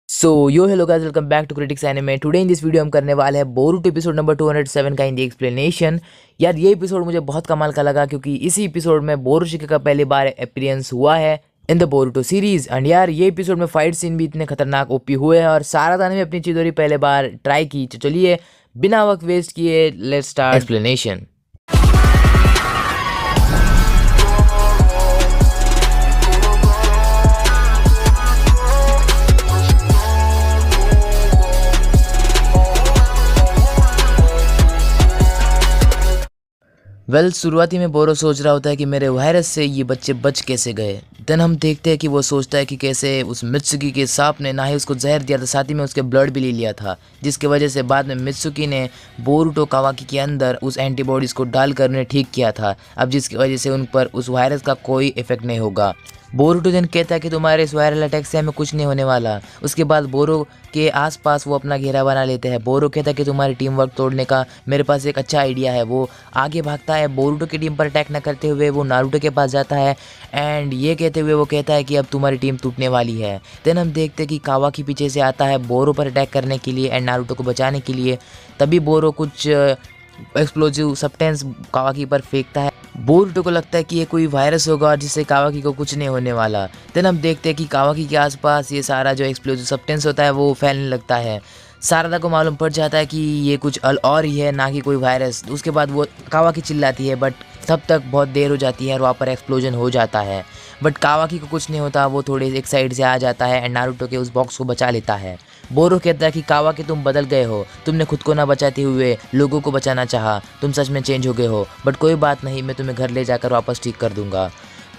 So yo hello guys, welcome back to Critics Anime. Today in this video हम करने वाले हैं Boruto episode number 207 का Hindi explanation. यार ये एपिसोड मुझे बहुत कमाल का लगा क्योंकि इसी एपिसोड में बोरुशिके का पहली बार अपीयरेंस हुआ है in the Boruto series. And यार ये एपिसोड में फाइट सीन भी इतने खतरनाक ओपी हुए हैं और सारादा ने भी अपनी चिदोरी पहले बार ट्राई की। तो चलिए बिना वक्त वेस्ट किए लेट्स स्टार्ट एक्सप्लेनेशन। शुरुआती में बोरो सोच रहा होता है कि मेरे वायरस से ये बच्चे बच कैसे गए। देन हम देखते हैं कि वो सोचता है कि कैसे उस मित्सुकी के सांप ने ना ही उसको जहर दिया था, साथ ही में उसके ब्लड भी ले लिया था, जिसकी वजह से बाद में मित्सुकी ने बोरुटो कावाकी के अंदर उस एंटीबॉडीज़ को डालकर उन्हें ठीक किया था। अब जिसकी वजह से उन पर उस वायरस का कोई इफेक्ट नहीं होगा। बोरुटो देन कहता है कि तुम्हारे इस वायरल अटैक से हमें कुछ नहीं होने वाला। उसके बाद बोरो के आसपास वो अपना घेरा बना लेते हैं। बोरो कहता है कि तुम्हारी टीम वर्क तोड़ने का मेरे पास एक अच्छा आइडिया है। वो आगे भागता है, बोरुटो की टीम पर अटैक न करते हुए वो नारुतो के पास जाता है एंड ये कहते हुए वो कहता है कि अब तुम्हारी टीम टूटने वाली है। देन हम देखते हैं कि कावाकी पीछे से आता है बोरो पर अटैक करने के लिए एंड नारुतो को बचाने के लिए। तभी बोरो कुछ एक्सप्लोजिव सब्सटेंस कावाकी पर फेंकता है। बोरुटो को लगता है कि ये कोई वायरस होगा जिससे कावाकी को कुछ नहीं होने वाला। देन हम देखते हैं कि कावाकी के आसपास ये सारा जो एक्सप्लोजिव सब्सटेंस होता है वो फैलने लगता है। सारदा को मालूम पड़ जाता है कि ये कुछ और ही है, ना कि कोई वायरस। उसके बाद वो कावाकी चिल्लाती है बट तब तक बहुत देर हो जाती है और वहाँ पर एक्सप्लोजन हो जाता है। बट कावाकी को कुछ नहीं होता, वो थोड़े एक साइड से आ जाता है एंड नारुतो के उस बॉक्स को बचा लेता है। बोरो कहता है कि कावाकी तुम बदल गए हो, तुमने खुद को ना बचाते हुए लोगों को बचाना चाहा, तुम सच में चेंज हो गए हो। बट कोई बात नहीं, मैं तुम्हें घर ले जाकर वापस ठीक कर दूंगा।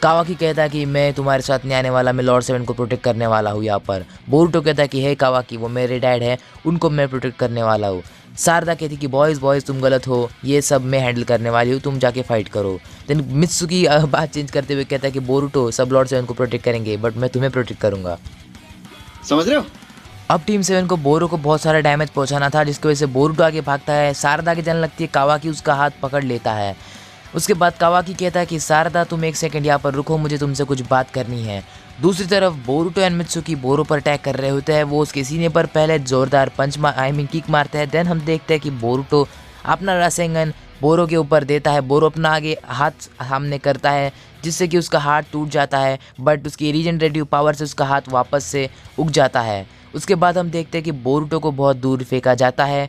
कावाकी कहता है कि मैं तुम्हारे साथ नहीं आने वाला, मैं लॉर्ड सेवन को प्रोटेक्ट करने वाला हूँ यहाँ पर। बोरुटो कहता है कि हे कावाकी, वो मेरे डैड है, उनको मैं प्रोटेक्ट करने वाला हूँ। सारदा कहती कि बॉयज़ तुम गलत हो, ये सब मैं हैंडल करने वाली हूँ, तुम जाके फाइट करो। देन मित्सुकी बात चेंज करते हुए कहता है कि बोरुटो सब लॉर्ड सेवन को प्रोटेक्ट करेंगे बट मैं तुम्हें प्रोटेक्ट करूँगा। समझ रहे हो? अब टीम 7 को बोरो को बहुत सारा डैमेज पहुंचाना था, जिसकी वजह से बोरुटो आगे भागता है। सारदा की जाने लगती है, कावाकी उसका हाथ पकड़ लेता है। उसके बाद कावाकी कहता है कि सारदा तुम एक सेकंड यहाँ पर रुको, मुझे तुमसे कुछ बात करनी है। दूसरी तरफ बोरुटो एंड मित्सुकी बोरो पर अटैक कर रहे होते हैं। वो उसके सीने पर पहले जोरदार किक मारते हैं। देन हम देखते हैं कि बोरुटो अपना रासेंगन बोरो के ऊपर देता है। बोरो अपना आगे हाथ सामने करता है जिससे कि उसका हाथ टूट जाता है, बट उसकी रीजनरेटिव पावर से उसका हाथ वापस से उग जाता है। उसके बाद हम देखते हैं कि बोरुटो को बहुत दूर फेंका जाता है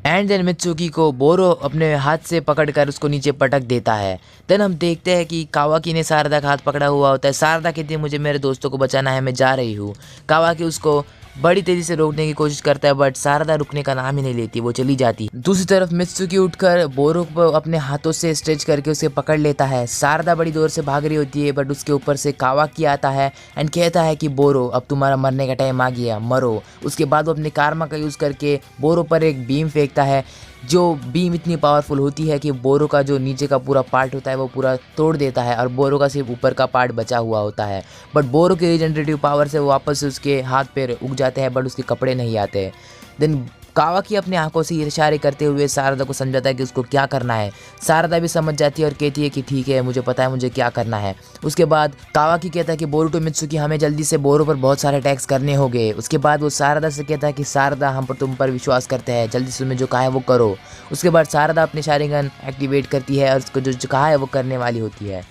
एंड देन मित्सुकी को बोरो अपने हाथ से पकड़कर उसको नीचे पटक देता है। देन हम देखते हैं कि कावाकी ने सारदा का हाथ पकड़ा हुआ होता है। सारदा कहती है मुझे मेरे दोस्तों को बचाना है, मैं जा रही हूँ। कावाकी उसको बड़ी तेजी से रोकने की कोशिश करता है बट सारदा रुकने का नाम ही नहीं लेती, वो चली जाती। दूसरी तरफ मित्सुकी उठकर बोरो को अपने हाथों से स्ट्रेच करके उसे पकड़ लेता है। सारदा बड़ी दूर से भाग रही होती है बट उसके ऊपर से कावाकी आता है एंड कहता है कि बोरो अब तुम्हारा मरने का टाइम आ गया, मरो। उसके बाद वो अपने कारमा का यूज़ करके बोरो पर एक बीम फेंकता है। जो बीम इतनी पावरफुल होती है कि बोरो का जो नीचे का पूरा पार्ट होता है वो पूरा तोड़ देता है और बोरो का सिर्फ ऊपर का पार्ट बचा हुआ होता है। बट बोरो की रीजनरेटिव पावर से वो वापस से उसके हाथ पैर उग जाते हैं बट उसके कपड़े नहीं आते। देन कावाकी अपने आंखों से इशारे करते हुए सारदा को समझाता है कि उसको क्या करना है। सारदा भी समझ जाती है और कहती है कि ठीक है, मुझे पता है मुझे क्या करना है। उसके बाद कावाकी कहता है कि बोरुटो मित्सुकी हमें जल्दी से बोरो पर बहुत सारे अटैक्स करने होंगे। उसके बाद वो सारदा से कहता है कि सारदा हम पर तुम पर विश्वास करते हैं, जल्दी से तुम्हें जो कहा है वो करो। उसके बाद सारदा अपने शारिंगन एक्टिवेट करती है और उसको जो कहा है वो करने वाली होती है।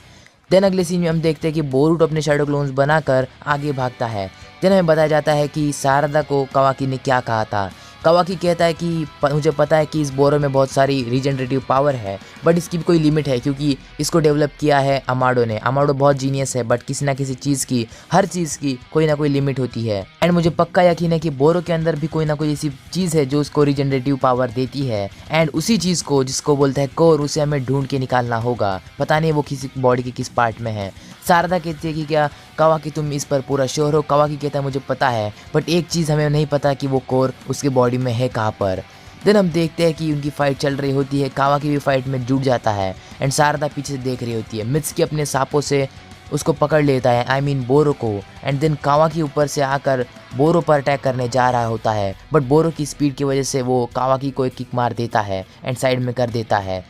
देन अगले सीन में हम देखते हैं कि बोरुटो अपने शैडो क्लोन्स बनाकर आगे भागता है। देन हमें बताया जाता है कि सारदा को कावाकी ने क्या कहा था। कावाकी कहता है कि मुझे पता है कि इस बोरो में बहुत सारी रीजनरेटिव पावर है बट इसकी भी कोई लिमिट है क्योंकि इसको डेवलप किया है अमाडो ने। अमाडो बहुत जीनियस है बट किसी ना किसी चीज़ की, हर चीज़ की कोई ना कोई लिमिट होती है। एंड मुझे पक्का यकीन है कि बोरो के अंदर भी कोई ना कोई ऐसी चीज़ है जो उसको रीजनरेटिव पावर देती है एंड उसी चीज़ को जिसको बोलते हैं कोर, उसे हमें ढूंढ के निकालना होगा। पता नहीं वो किसी बॉडी के किस पार्ट में है। सारदा कहती है कि क्या कावाकी तुम इस पर पूरा श्योर हो? कावाकी कहता है मुझे पता है बट एक चीज़ हमें नहीं पता कि वो कोर उसके बॉडी में है कहाँ पर। देन हम देखते हैं कि उनकी फाइट चल रही होती है। कावाकी भी फाइट में जुट जाता है एंड सारदा पीछे से देख रही होती है। मित्सुकी अपने सांपों से उसको पकड़ लेता है, बोरो को। एंड देन कावाकी ऊपर से आकर बोरो पर अटैक करने जा रहा होता है बट बोरो की स्पीड की वजह से वो कावाकी को एक किक मार देता है एंड साइड में कर देता है।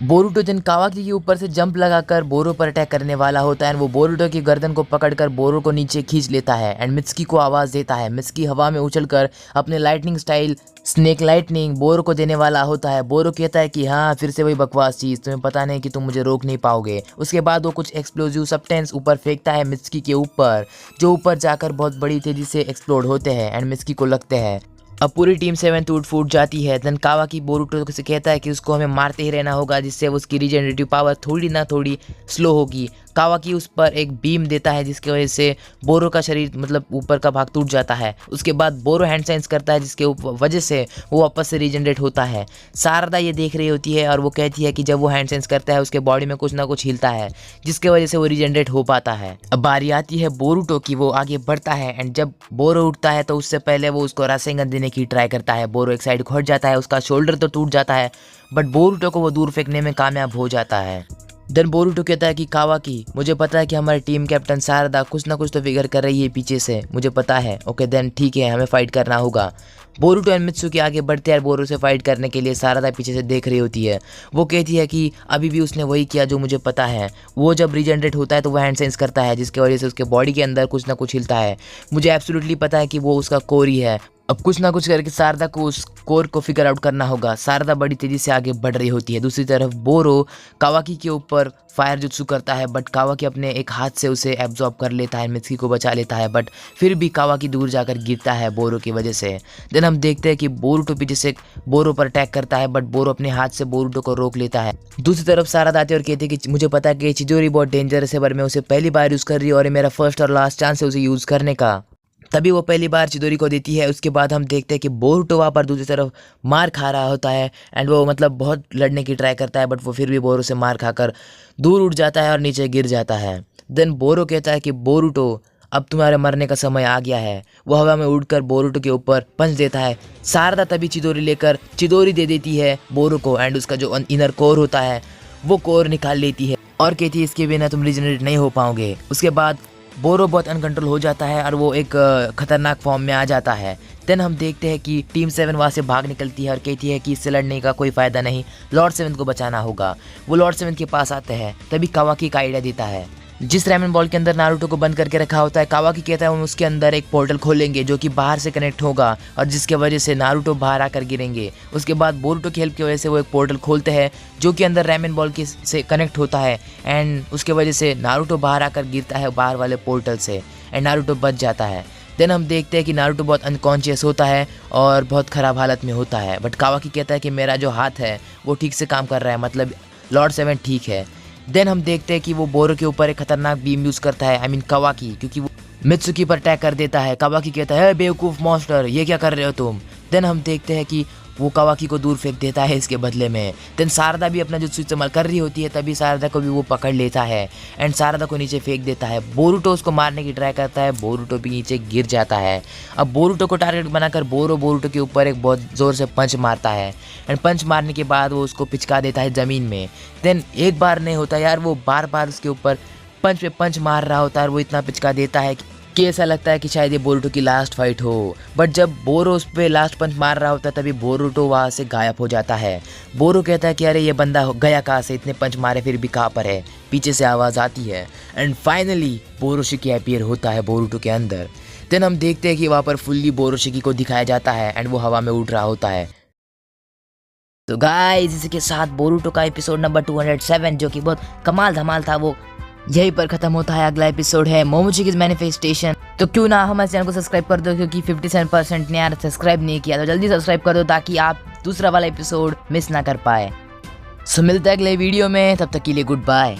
बोरुटो जन कावाकी के ऊपर से जंप लगाकर बोरो पर अटैक करने वाला होता है एंड वो बोरुटो की गर्दन को पकड़कर बोरो को नीचे खींच लेता है एंड मित्सुकी को आवाज़ देता है। मित्सुकी हवा में उछलकर अपने लाइटनिंग स्टाइल स्नेक लाइटनिंग बोरो को देने वाला होता है। बोरो कहता है कि हाँ फिर से वही बकवास चीज़, तुम्हें पता नहीं कि तुम मुझे रोक नहीं पाओगे। उसके बाद वो कुछ एक्सप्लोजिव सब्सटेंस ऊपर फेंकता है मित्सुकी के ऊपर, जो ऊपर जाकर बहुत बड़ी तेज़ी से एक्सप्लोड होते हैं एंड मित्सुकी को लगते हैं अब पूरी टीम 7 टूट फूट जाती है। देन कावाकी बोरुटो से कहता है कि उसको हमें मारते ही रहना होगा, जिससे उसकी रीजनरेटिव पावर थोड़ी ना थोड़ी स्लो होगी। कावाकी उस पर एक बीम देता है जिसकी वजह से बोरो का शरीर मतलब ऊपर का भाग टूट जाता है। उसके बाद बोरो हैंड साइंस करता है जिसके वजह से वो वापस से रीजनरेट होता है। सारदा ये देख रही होती है और वो कहती है कि जब वो हैंड साइंस करता है उसके बॉडी में कुछ ना कुछ हिलता है जिसके वजह से वो रीजनरेट हो पाता है। अब बारी आती है बोरुटो की, वो आगे बढ़ता है एंड जब बोरो उठता है तो उससे पहले वो उसको रासेंगन देने की ट्राई करता है। बोरो एक साइड को हट जाता है, उसका शोल्डर तो टूट जाता है बट बोरुटो को वो दूर फेंकने में कामयाब हो जाता है। देन बोरुटो कहता है कि कावाकी मुझे पता है कि हमारी टीम कैप्टन सारदा कुछ ना कुछ तो फिगर कर रही है पीछे से, मुझे पता है। ओके देन ठीक है, हमें फाइट करना होगा। बोरुटो एंड मित्सुकी आगे बढ़ते हैं बोरो से फाइट करने के लिए। सारदा पीछे से देख रही होती है, वो कहती है कि अभी भी उसने वही किया जो मुझे पता है। वो जब रीजनरेट होता है तो वो हैंड सेंस करता है जिसकी वजह से उसके बॉडी के अंदर कुछ ना कुछ हिलता है। मुझे एब्सोल्युटली पता है कि वो उसका कोर ही है। अब कुछ ना कुछ करके सारदा को उस कोर को फिगर आउट करना होगा। सारदा बड़ी तेजी से आगे बढ़ रही होती है। दूसरी तरफ बोरो कावाकी के ऊपर फायर जुत्सु करता है बट कावाकी अपने एक हाथ से उसे एब्जॉर्ब कर लेता है, मित्सुकी को बचा लेता है बट फिर भी कावाकी दूर जाकर गिरता है बोरो की वजह से। देन हम देखते हैं कि बोरुटो पीछे से बोरो पर अटैक करता है बट बोरो अपने हाथ से बोरुटो को रोक लेता है। दूसरी तरफ सारदा आती है और कहती है कि मुझे पता है कि चिदोरी बहुत डेंजरस है पर मैं उसे पहली बार यूज़ कर रही हूँ और ये मेरा फर्स्ट और लास्ट चांस है उसे यूज़ करने का। तभी वो पहली बार चिदोरी को देती है। उसके बाद हम देखते हैं कि बोरुटो वहाँ पर दूसरी तरफ मार खा रहा होता है एंड वो मतलब बहुत लड़ने की ट्राई करता है बट वो फिर भी बोरो से मार खाकर दूर उठ जाता है और नीचे गिर जाता है। देन बोरो कहता है कि बोरुटो अब तुम्हारे मरने का समय आ गया है। वो हवा में उड़कर बोरुटो के ऊपर पंच देता है। सारदा तभी चिदोरी लेकर चिदोरी दे देती है बोरो को एंड उसका जो इनर कोर होता है वो कोर निकाल लेती है और कहती है इसके बिना तुम रीजनरेट नहीं हो पाओगे। उसके बाद बोरो बहुत अनकंट्रोल हो जाता है और वो एक खतरनाक फॉर्म में आ जाता है। देन हम देखते हैं कि टीम 7 वहाँ से भाग निकलती है और कहती है कि इससे लड़ने का कोई फ़ायदा नहीं, लॉर्ड 7 को बचाना होगा। वो लॉर्ड 7 के पास आते हैं। तभी कावाकी का आइडिया देता है। जिस रैमन बॉल के अंदर नारुतो को बंद करके रखा होता है, कावाकी कहता है हम उसके अंदर एक पोर्टल खोलेंगे जो कि बाहर से कनेक्ट होगा और जिसके वजह से नारुतो बाहर आकर गिरेंगे। उसके बाद बोरुटो की हेल्प की वजह से वो एक पोर्टल खोलते हैं जो कि अंदर रैमन बॉल के से कनेक्ट होता है एंड उसके वजह से नारुतो बाहर आकर गिरता है बाहर वाले पोर्टल से एंड नारुतो बच जाता है। देन हम देखते हैं कि नारुतो बहुत अनकॉन्शियस होता है और बहुत ख़राब हालत में होता है बट कावाकी कहता है कि मेरा जो हाथ है वो ठीक से काम कर रहा है, मतलब लॉर्ड 7 ठीक है। देन हम देखते हैं कि वो बोरो के ऊपर एक खतरनाक बीम यूज़ करता है, आई मीन कावाकी, क्योंकि वो मित्सुकी पर अटैक कर देता है। कावाकी कहता है बेवकूफ़ मॉन्स्टर, ये क्या कर रहे हो तुम। देन हम देखते हैं कि वो कावाकी को दूर फेंक देता है इसके बदले में। देन सारदा भी अपना जुत्सु इस्तेमाल कर रही होती है, तभी सारदा को भी वो पकड़ लेता है एंड सारदा को नीचे फेंक देता है। बोरुटो उसको मारने की ट्राई करता है, बोरुटो भी नीचे गिर जाता है। अब बोरुटो को टारगेट बनाकर बोरुटो के ऊपर एक बहुत ज़ोर से पंच मारता है एंड पंच मारने के बाद वो उसको पिचका देता है ज़मीन में। देन एक बार नहीं होता यार, वो बार बार उसके ऊपर पंच पे पंच मार रहा होता है और वो इतना पिचका देता है कि ऐसा लगता है कि शायद ये बोरुटो की लास्ट फाइट हो। बट जब बोरो उस पर लास्ट पंच मार रहा होता है तभी बोरुटो वहाँ से गायब हो जाता है। बोरो कहता है कि अरे ये बंदा गया कहाँ से, इतने पंच मारे फिर भी कहाँ पर है। पीछे से आवाज़ आती है एंड फाइनली बोरोशिकी अपीयर होता है बोरुटो के अंदर। देन हम देखते हैं कि वहाँ पर फुल्ली बोरोशिकी को दिखाया जाता है एंड वो हवा में उड़ रहा होता है। तो गाइस इसी के साथ बोरुटो का एपिसोड नंबर 207 जो कि बहुत कमाल धमाल था वो यहीं पर खत्म होता है। अगला एपिसोड है मोमोचिकी's मैनिफेस्टेशन। तो क्यों ना हमारे चैनल को सब्सक्राइब कर दो, क्योंकि 57% ने यार सब्सक्राइब नहीं किया, तो जल्दी सब्सक्राइब कर दो ताकि आप दूसरा वाला एपिसोड मिस ना कर पाए। सो मिलते हैं अगले वीडियो में, तब तक के लिए गुड बाय।